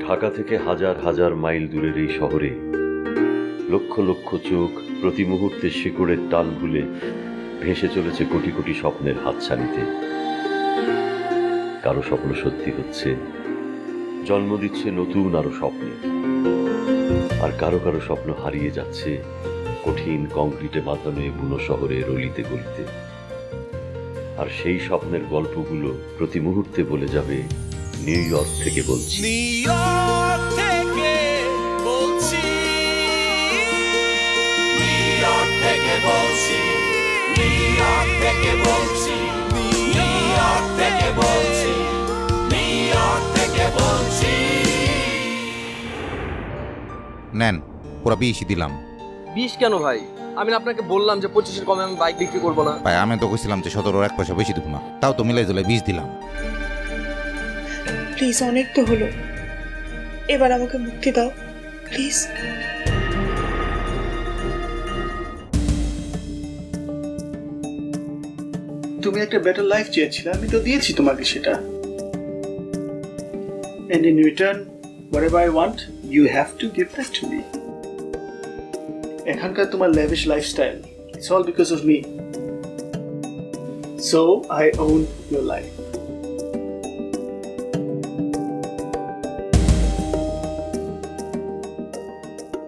ঢাকা থেকে হাজার হাজার মাইল দূরের এই শহরে লক্ষ লক্ষ চোখ প্রতি মুহূর্তে শিকড়ের টান ভুলে ভেসে চলেছে কোটি কোটি স্বপ্নের হাতছানিতে। কারো স্বপ্ন সত্যি হচ্ছে, জন্ম দিচ্ছে নতুন আরো স্বপ্নে, আর কারো কারো স্বপ্ন হারিয়ে যাচ্ছে কঠিন কংক্রিটে বাঁধানো এই বুনো শহরের অলিতে গলিতে। আর সেই স্বপ্নের গল্পগুলো প্রতি মুহূর্তে বলে যাবে নিউ ইয়র্ক থেকে বলছি, নিউ ইয়র্ক থেকে বলছি, নিউ ইয়র্ক থেকে বলছি, নিউ ইয়র্ক থেকে বলছি, নিউ ইয়র্ক থেকে বলছি, নিউ ইয়র্ক থেকে বলছি। নেন, পুরো 20 দিলাম। 20 কেন ভাই? আমি না আপনাকে বললাম যে 25-এর কমে আমি বাইক বিক্রি করবো না। ভাই আমি তো কইছিলাম যে 17 1 পয়সা বেশি দিব না, তাও তো মিলাই দিলে 20 দিলাম। প্লিজ, অনেক তো হলো, এবার আমাকে মুক্তি দাও প্লিজ। তুমি একটা বেটার লাইফ চেয়েছিলে, আমি তো দিয়েছি তোমাকে সেটা। And in return, whatever I want, you have to give that to me. এখানকার তোমার lavish lifestyle, it's all because of me. So I own your life.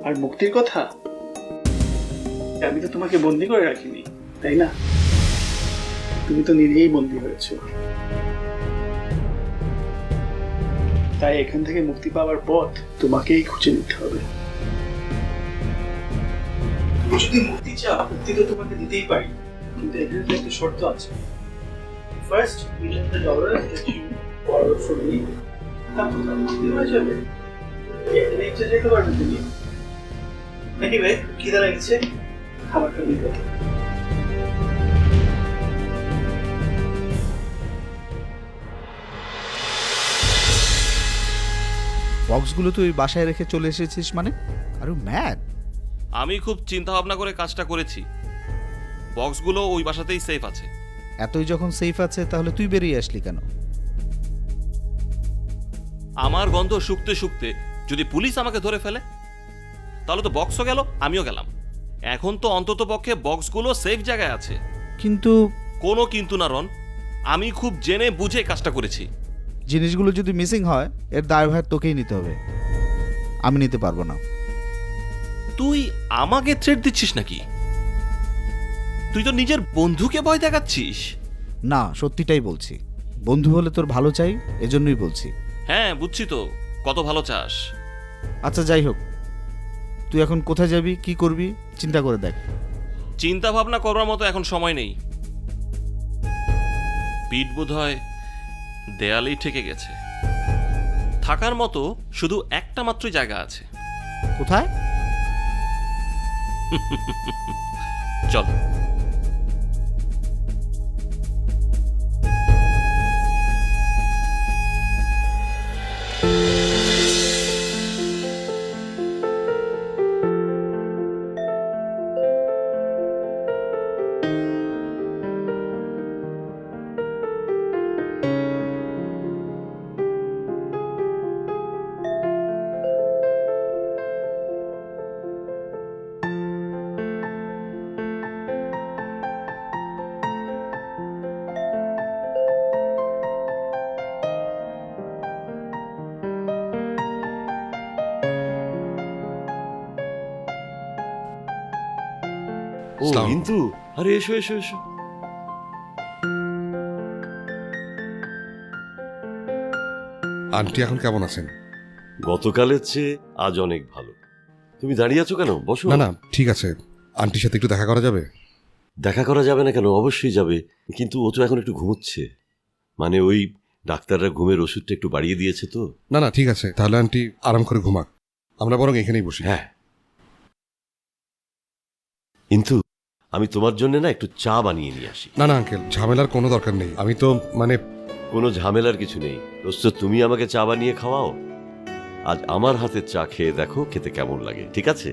আর মুক্তির কথা, আমি তো তোমাকে বন্দি করে রাখিনি, তাই না? তুমি তো নিজেই বন্দী হয়েছো। তাই এখান থেকে মুক্তি পাওয়ার পথ তোমাকেই খুঁজে নিতে হবে। তুমি যদি মুক্তি চাও, মুক্তি তো তোমাকে দিতেই পারি, কিন্তু এখানে তো একটা শর্ত আছে। First, you let the dollars that you borrow from me come to the মুক্তি হয়ে যাবে। এখানে ইচ্ছে যেতে পারবে তুমি নাকি? ভাই খিদা লাগছে, খাবারটা নিয়ে কথা। বক্সগুলো তুই বাসায় রেখে চলে এসেছিস মানে? আর ম্যাড। আমি খুব চিন্তা ভাবনা করে কাজটা করেছি। বক্সগুলো ওই বাসাতেই সেফ আছে। এতই যখন সেফ আছে তাহলে তুই বেরিয়ে আসলি কেন? আমার গন্ধ শুকতে শুকতে যদি পুলিশ আমাকে ধরে ফেলে তাহলে তো বক্সও গেল, আমিও গেলাম। এখন তো অন্তত পক্ষে বক্সগুলো সেফ জায়গায় আছে। কিন্তু কোনো কিন্তু না রন, আমি খুব জেনে বুঝে কাজটা করেছি। জিনিসগুলো যদি মিসিং হয় এর দায়ভার তোকেই নিতে হবে, আমি নিতে পারবো না। তুই আমাকে থ্রেট দিচ্ছিস নাকি? তুই তো নিজের বন্ধুকে ভয় দেখাচ্ছিস। না, সত্যিটাই বলছি। বন্ধু হলে তোর ভালো চাই, এজন্যই বলছি। হ্যাঁ বুঝছি তো কত ভালো চাস। আচ্ছা যাই হোক, তুই এখন কোথায় যাবি, কি করবি চিন্তা করে দেখ। চিন্তা ভাবনা করার মতো এখন সময় নেই। পিঠ বোধ হয় দেয়ালেই ঠেকে গেছে। থাকার মতো শুধু একটা মাত্র জায়গা আছে। কোথায়? চল। ও কিন্তু, আরে এসো এসো এসো। আন্টি এখন কেমন আছেন? গতকালের চেয়ে আজ অনেক ভালো। তুমি দাঁড়িয়ে আছো কেন? বসো। না না ঠিক আছে, আন্টির সাথে একটু দেখা করা যাবে? দেখা করা যাবে না কেন? অবশ্যই যাবে, কিন্তু ও তো এখন একটু ঘুমোচ্ছে। মানে ওই ডাক্তাররা ঘুমের ওষুধটা একটু বাড়িয়ে দিয়েছে তো। না না ঠিক আছে, তাহলে আন্টি আরাম করে ঘুমাক, আমরা বরং এখানেই বসি। হ্যাঁ, কিন্তু আমি তোমার জন্য না একটু চা বানিয়ে নিয়ে আসি। না না আঙ্কেল, ঝামেলার কোনো দরকার নেই। আমি তো মানে কোনো ঝামেলার কিছু নেই। দোস্ত, তুমি আমাকে চা বানিয়ে খাওয়াও। আজ আমার হাতের চা খেয়ে দেখো খেতে কেমন লাগে, ঠিক আছে?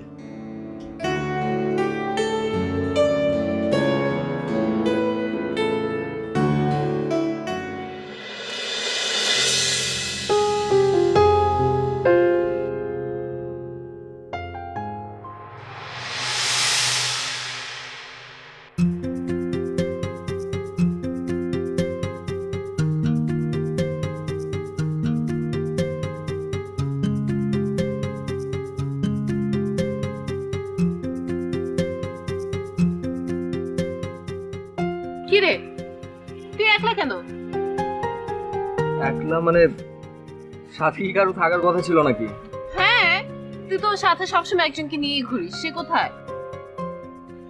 রে তুই একলা কেন? একলা মানে সাথে কি কারো থাকার কথা ছিল নাকি? হ্যাঁ, তুই তো সাথে সবসময় একজনকে নিয়ে ঘুরিস, সে কোথায়?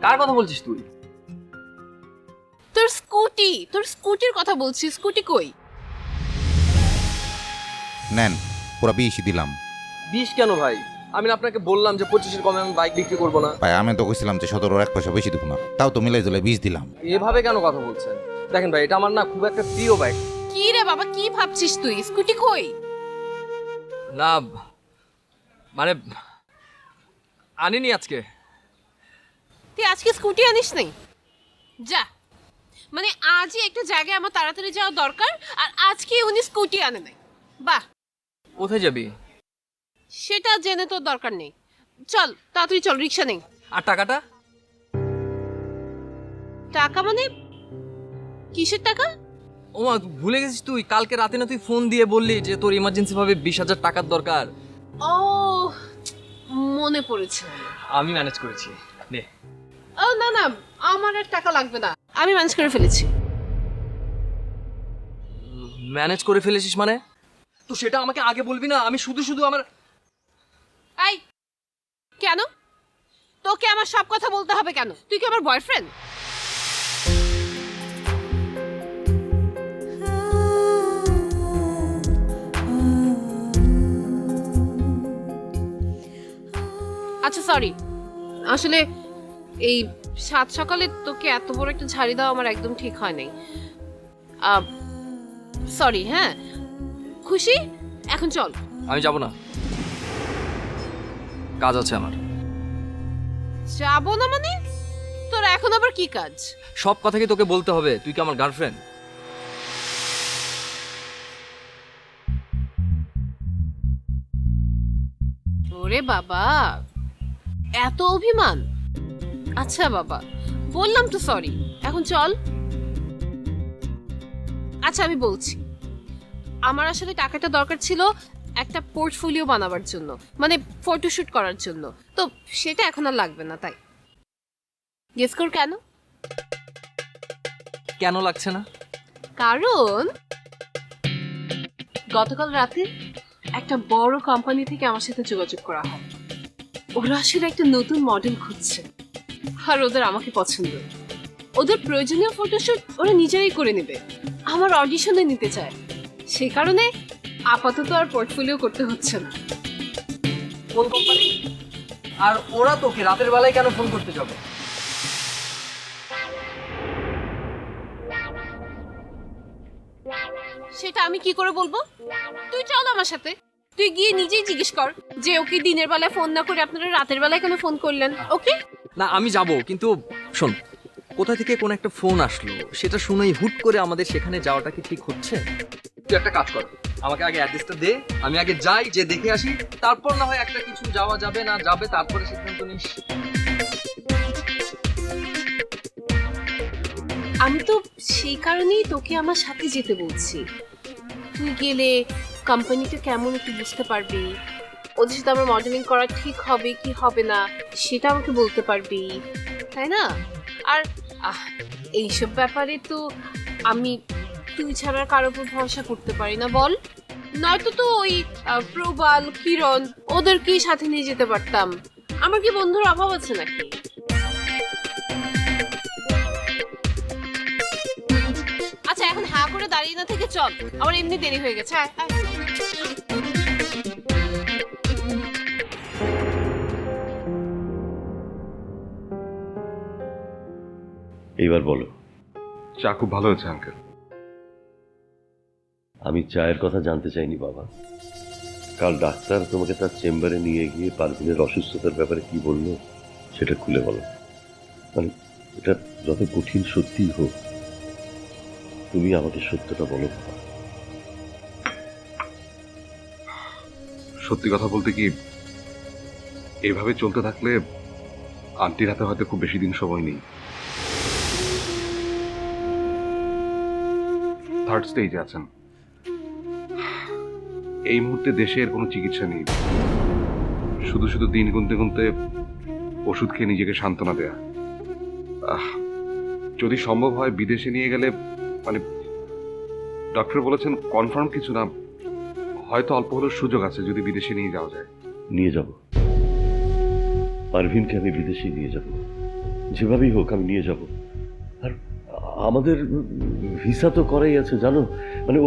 কার কথা বলছিস তুই? তোর স্কুটির কথা বলছি। স্কুটি কই? নেন পুরা 20 দিলাম। 20 কেন ভাই? আমি আপনাকে বললাম যে 25-এর কমে আমি বাইক বিক্রি করবো না। ভাই আমি তো কইছিলাম যে 17 এক পয়সা বেশি দিব না, তাও তো মিলাই দিলে 20 দিলাম। এভাবে কেন কথা বলছেন? দেখেন ভাই, এটা আমার না খুব একটা প্রিয় বাইক। কি রে বাবা, কি ভাবছিস তুই? স্কুটি কই? না মানে আনিনি আজকে। তুই আজকে স্কুটি আনিস নাই? যা, মানে আজই একটা জায়গায় আমার তাড়াতাড়ি যাওয়া দরকার, আর আজকে উনি স্কুটি আনে নাই। বাহ, কোথায় যাবি? সেটা জেনে তোর দরকার নেই। চল তাড়াতাড়ি চল, রিক্সা নেই। আর টাকাটা? টাকা মানে কিসের টাকা? ও মা, ভুলে গেছিস তুই? কালকে রাতে না তুই ফোন দিয়ে বললি যে তোর ইমার্জেন্সি ভাবে 20,000 টাকার দরকার। ও মনে পড়েছে। আমি ম্যানেজ করেছি, নে। ও না না, আমার আর টাকা লাগবে না, আমি ম্যানেজ করে ফেলেছি। ম্যানেজ করে ফেলেছিস মানে? তো সেটা আমাকে আগে বলবি না? আমি শুধু শুধু আমার... এই কেন তোকে আমার সব কথা বলতে হবে কেন? তুই কি আমার বয়ফ্রেন্ড? আচ্ছা সরি, আসলে এই সাত সকালে তোকে এত বড় একটা ঝাড়ি দেওয়া আমার একদম ঠিক হয় নাই। সরি। হ্যাঁ খুশি, এখন চল। আমি যাব না, কাজ আছে আমার। যাবো না মানে? তোর এখন আবার কি কাজ? সব কথা কি তোকে বলতে হবে? তুই কি আমার গার্লফ্রেন্ড? ওরে বাবা, এত অভিমান? আচ্ছা বাবা, বললাম তো সরি, এখন চল। আচ্ছা আমি বলছি, আমার আসলে টাকাটা দরকার ছিল একটা পোর্টফোলিও বানাবার জন্য, মানে ফটোশুট করার জন্য। তো সেটা এখন আর লাগবে না, তাই। গেস কর কেন? কেন লাগছে না? কারণ গতকাল রাতে একটা বড় কোম্পানি থেকে আমার সাথে যোগাযোগ করা হয়। ওরা আসলে একটা নতুন মডেল খুঁজছে, আর ওদের আমাকে পছন্দ। ওদের প্রয়োজনীয় ফটোশুট ওরা নিজেরাই করে নেবে, আমার অডিশনে নিতে চায়। সেই কারণে আপাতত আর পোর্টফোলিও করতে হচ্ছে না। কোন কোম্পানি? আর ওরা তোকে রাতের বেলায় কেন ফোন করতে যাবে? সেটা আমি কি করে বলবো? তুই চল আমার সাথে, তুই গিয়ে নিজেই জিজ্ঞেস কর যে ওকে দিনের বেলায় ফোন না করে আপনারা রাতের বেলায় কেন ফোন করলেন। ওকে না আমি যাব, কিন্তু শোন, কোথা থেকে কোন একটা ফোন আসলো সেটা শুনেই হুট করে আমাদের সেখানে যাওয়াটা কি ঠিক হচ্ছে? তুই একটা কাজ কর, আমাকে আগে অ্যাড্রেসটা দে, আমি আগে যাই, যে দেখে আসি, তারপর না হয় একটা কিছু যাওয়া যাবে না যাবে তারপরে সিদ্ধান্ত নিস। আমি তো সেই কারণেই তোকে আমার সাথে যেতে বলছি। তুই গেলে কোম্পানিটা কেমন একটু বুঝতে পারবি, ওদের সাথে আমার মডেলিং করা ঠিক হবে কি হবে না সেটা আমাকে বলতে পারবি, তাই না? আর এইসব ব্যাপারে তো আমি তুই ছাড়া কারোর উপর ভরসা করতে পারি না, বল? নয়তো তো ওই প্রবাল কিরণ ওদেরকেই সাথে নিয়ে যেতে পারতাম। আমার কি বন্ধুর অভাব আছে নাকি? আচ্ছা এখন হা করে দাঁড়িয়ে না থেকে চল, আমার এমনি দেরি হয়ে গেছে। আয়, আয়। এইবার বলো। চা খুব ভালো হয়েছে আঙ্কেল। আমি চায়ের কথা জানতে চাইনি বাবা। কাল ডাক্তার তোমাকে তার চেম্বারে নিয়ে গিয়ে পারভিনের অসুস্থতার ব্যাপারে কি বললো সেটা খুলে বলো। মানে এটা যত কঠিন সত্যিই হোক, তুমি আমাকে সত্যটা বলো বাবা। সত্যি কথা বলতে কি, এভাবে চলতে থাকলে আন্টির হাতে হয়তো খুব বেশি দিন সময় নেই। থার্ড স্টেজে আছেন। এই মুহূর্তে দেশে এর কোনো চিকিৎসা নেই, শুধু শুধু দিন গুনতে গুনতে ওষুধ খেয়ে নিজেকে সান্ত্বনা দেয়া। যদি সম্ভব হয় বিদেশে নিয়ে গেলে, মানে ডক্টর বলেছেন কনফার্ম কিছু না, হয়তো অল্প হলেও সুযোগ আছে যদি বিদেশে নিয়ে যাওয়া যায়। নিয়ে যাব, পারভিনকে আমি বিদেশে নিয়ে যাব, যেভাবেই হোক আমি নিয়ে যাব। আর আমাদের ভিসা তো করাই আছে জানো, মানে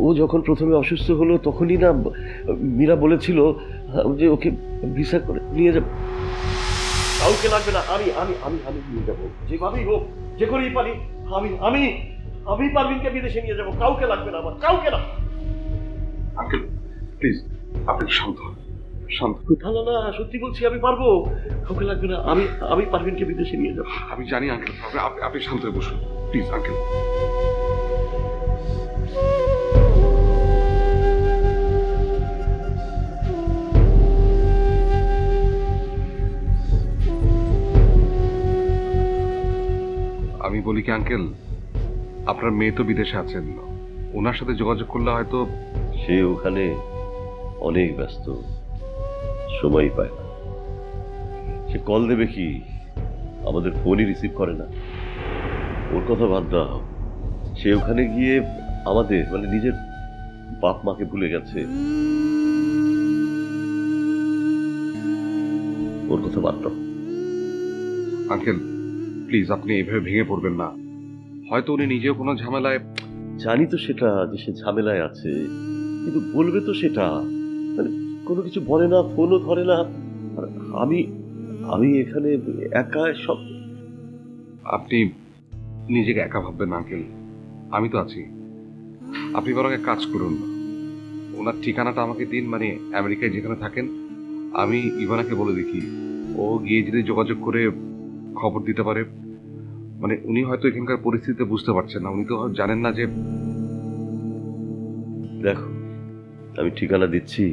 ও যখন প্রথমে অসুস্থ হলো তখনই না মীরা বলেছিল যে ওকে ভিসা করে নিয়ে যাব। কাউকে লাগবে না, আমি আমি আমি আমি নিয়ে যাবো, যেভাবেই হোক, যে করেই পারি। আমি আমি আমি পারভিনকে বিদেশে নিয়ে যাব, কাউকে লাগবে না, আমার কাউকে না। আঙ্কেল প্লিজ আপনি শান্ত হন, শান্ত। ভালো না, সত্যি বলছি, আমি পারবো, কাউকে লাগবে না। আমি আমি পারভিনকে বিদেশে নিয়ে যাবো। আমি জানি আঙ্কেল, আপনি শান্ত হয়ে বসুন প্লিজ আঙ্কেল। আমি বলি কি আঙ্কেল, আপনার মেয়ে তো বিদেশে আছেন, ওনার সাথে যোগাযোগ করলে হয়তো। সে ওখানে অনেক ব্যস্ত, সময় পায় না। সে কল দেবে কি, আমাদের ফোনই রিসিভ করে না। ওর কথা বাদ দাও, সে ওখানে গিয়ে আমাদের মানে নিজের বাপ মাকে ভুলে গেছে। ওর কথা বাদ দাও। আঙ্কেল প্লিজ আপনি এভাবে ভেঙে পড়বেন না, হয়তো উনি নিজেও কোনো ঝামেলায়। জানি তো সেটা, যে সে ঝামেলায় আছে, কিন্তু বলবে তো সেটা, মানে কোনো কিছু বলে না, ফোনও ধরে না। আর আমি আমি এখানে একা সব। আপনি নিজেকে একা ভাববেন না আঙ্কেল, আমি তো আছি। আপনি বরং এক কাজ করুন, ওনার ঠিকানাটা আমাকে দিন, মানে আমেরিকায় যেখানে থাকেন। আমি ইভানাকে বলে দেখি, ও গিয়ে যদি যোগাযোগ করে খবর দিতে পারে। মানে উনি হয়তো এখানকার পরিস্থিতি বুঝতে পারছেন না, উনি তো জানেন না যে। দেখো, আমি ঠিকানা দিচ্ছি,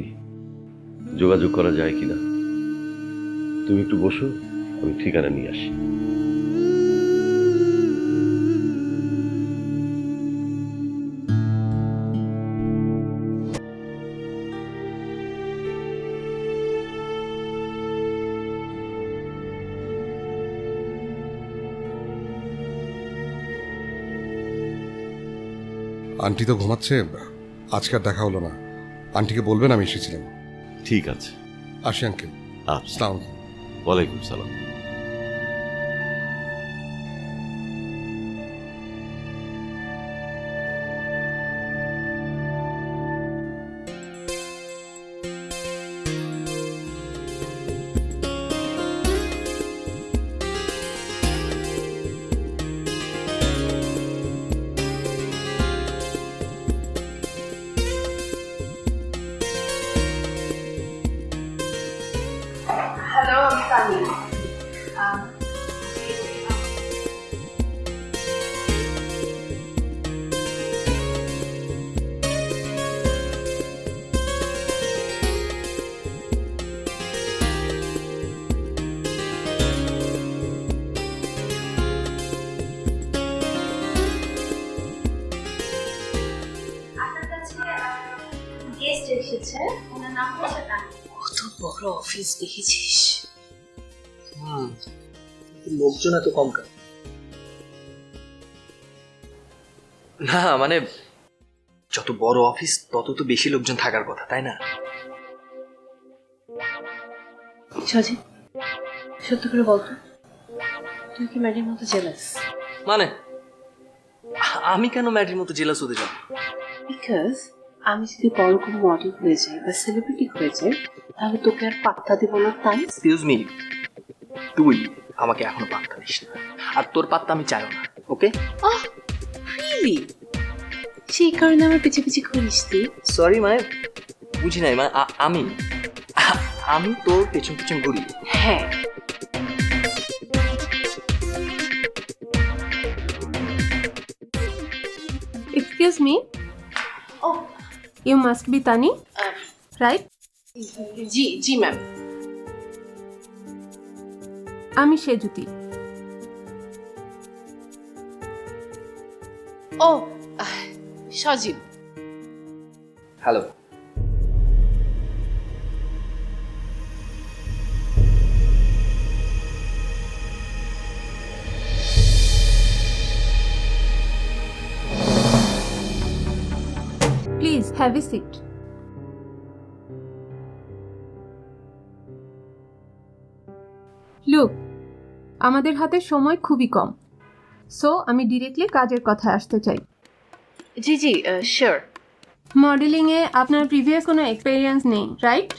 যোগাযোগ করা যায় কিনা। তুমি একটু বসো, আমি ঠিকানা নিয়ে আসি। আন্টি তো ঘুমাচ্ছে, আজকে আর দেখা হলো না। আন্টিকে বলবেন আমি এসেছিলাম। ঠিক আছে, আসি আঙ্কেল। আসসালাম। আসসালাম। ওয়ালাইকুম সালাম। হ্যালো, আমি তানি। আপনার কাছে গেস্ট এসেছে, ওনার নাম হচ্ছে তানি। কত বড় অফিস দেখেছিস? লোকজন এত কম কেন? না মানে যত বড় অফিস তত তো বেশি লোকজন থাকার কথা, তাই না? সজি, সত্যি করে বলতো, তুই কি ম্যাডির মতো জেলাস? মানে আমি কেন ম্যাডির মতো জেলাস হতে যাব? বিকজ আমি যদি বড় কোনো মডেল হয়ে যাই বা সেলিব্রিটি হয়ে যাই, তাহলে তোকে আর পাত্তা দেব না, তাই? এক্সকিউজ মি, তুই আমাকে এখনো পাত্তা দিস না, আর তোর পাত্তা আমি চাইও না, ওকে? রিয়েলি? সেই কারণে আমার পিছে পিছে ঘুরিস তুই? সরি, মানে বুঝি নাই, মানে আমি তোর পেছন পেছন ঘুরি। হ্যাঁ। Excuse me. Oh, you must be Tani, right? জি ম্যাম। আমি সেজুতি। ও Sajib. Hello. Have a seat. Look, আমাদের হাতে সময় খুবই কম, সো আমি ডিরেক্টলি কাজের কথায় আসতে চাই। জি জি শিওর। মডেলিংয়ে আপনার প্রিভিয়াস কোনো এক্সপেরিয়েন্স নেই, রাইট?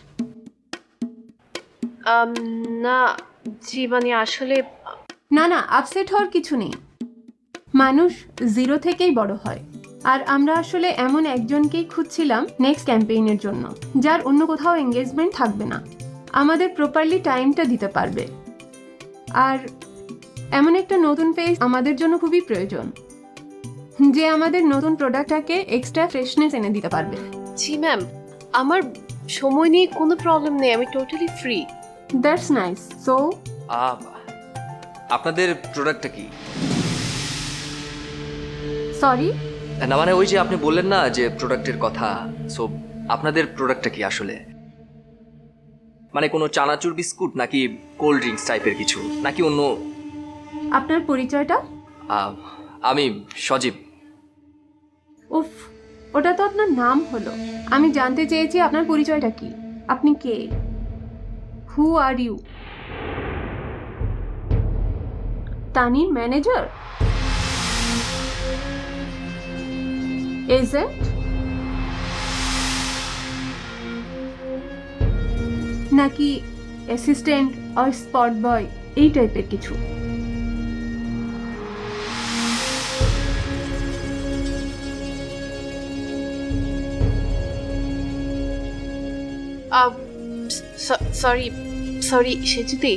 না জি, মানে আসলে না না, আপসেট হওয়ার কিছু নেই। মানুষ জিরো থেকেই বড় হয়, আর আমরা আসলে এমন একজনকেই খুঁজছিলাম নেক্সট ক্যাম্পেইনের জন্য, যার অন্য কোথাও এঙ্গেজমেন্ট থাকবে না, আমাদের প্রপারলি টাইমটা দিতে পারবে, আর এমন একটা নতুন ফেস আমাদের জন্য খুবই প্রয়োজন, যে আমাদের নতুন প্রোডাক্টটাকে এক্সট্রা ফ্রেশনেস এনে দিতে পারবে। জি ম্যাম, আমার সময় নিয়ে কোনো প্রবলেম নেই, আমি totally free. That's nice. So আপনাদের প্রোডাক্টটা কি? সরি, না মানে ওই যে আপনি বললেন না যে প্রোডাক্টের কথা, সো আপনাদের প্রোডাক্টটা কি আসলে? মানে কোনো চানাচুর বিস্কুট নাকি কোল্ড ড্রিঙ্কস টাইপের কিছু, নাকি অন্য? আপনার পরিচয়টা? আমি সজীব। উফ, ওটা তো আপনার নাম হলো। আমি জানতে চেয়েছি আপনার পরিচয়টা কি, আপনি কে? হু আর ইউ? তানির ম্যানেজার? এজেন্ট? নাকি অ্যাসিস্ট্যান্ট আর স্পট বয় এই টাইপের কিছু? সরি সরি সেজুতি,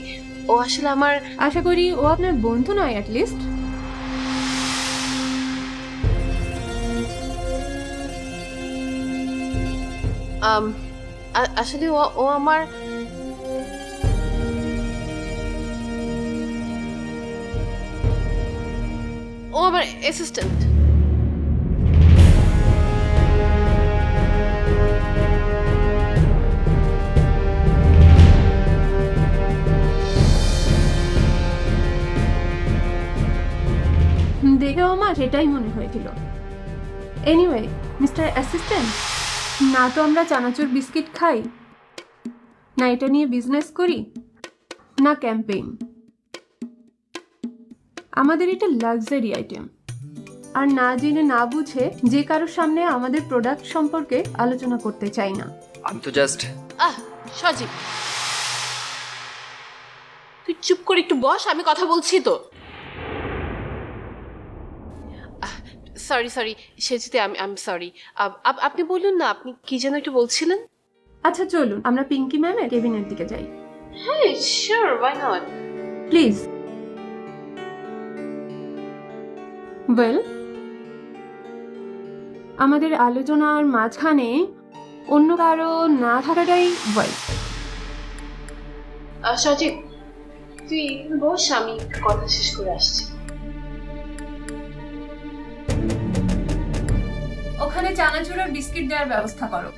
ও আসলে আমার, আশা করি ও আপনার বন্ধু নয় অ্যাটলিস্ট। আসলে ও আমার, অ্যাসিস্ট্যান্ট। দেখেও আমার সেটাই মনে হয়েছিল। এনিওয়ে মিস্টার অ্যাসিস্ট্যান্ট, না তো আমরা চানাচুর বিস্কিট খাই, না এটা নিয়ে বিজনেস করি, না ক্যাম্পেইন। আমাদের এটা লাক্সারি আইটেম, আর না জেনে না বুঝে যে কারোর সামনে আমাদের প্রোডাক্ট সম্পর্কে আলোচনা করতে চাই না। আমি তো জাস্ট সজীব, তুই চুপ করে একটু বস, আমি কথা বলছি তো। সরি সরি সেজুতি, আমি সরি। আপনি বলুন না, আপনি কি যেন একটু বলছিলেন। আচ্ছা চলুন আমরা পিঙ্কি ম্যামের কেবিনের দিকে যাই। হ্যাঁ sure, why not. Please. Well, আমাদের আলোচনার মাঝখানে অন্য কারো না থাকাটাই ওয়েল। সজীব, তুই বস, আমি কথা শেষ করে আসছি। ওখানে চানাচুর আর বিস্কিট দেওয়ার ব্যবস্থা করো।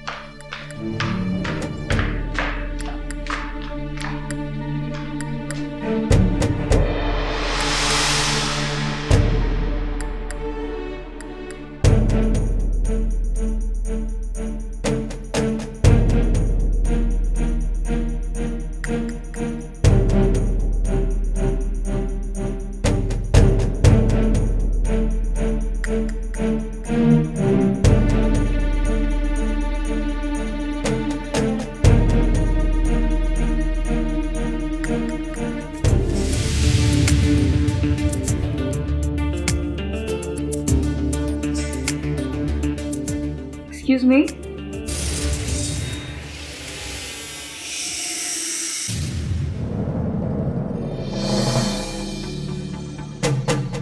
Excuse me?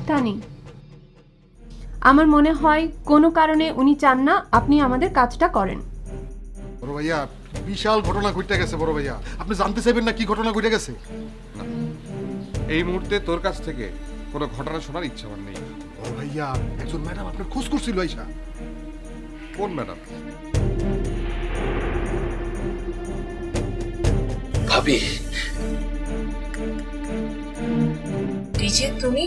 তানি, আমার মনে হয় কোনো কারণে উনি চান না আপনি আমাদের কাজটা করেন। বড় ভাইয়া, বিশাল ঘটনা ঘটে গেছে বড় ভাইয়া, আপনি জানতে চাইবেন না কি ঘটনা ঘটে গেছে? এই মুহূর্তে তোর কাছ থেকে কোনো ঘটনা শোনার ইচ্ছা আমার নেই। বড় ভাইয়া, একজন ম্যাডাম আপনার খোঁজ করছিল আইসা। কোন ম্যাডাম? ভাবি। ডিজে তুমি?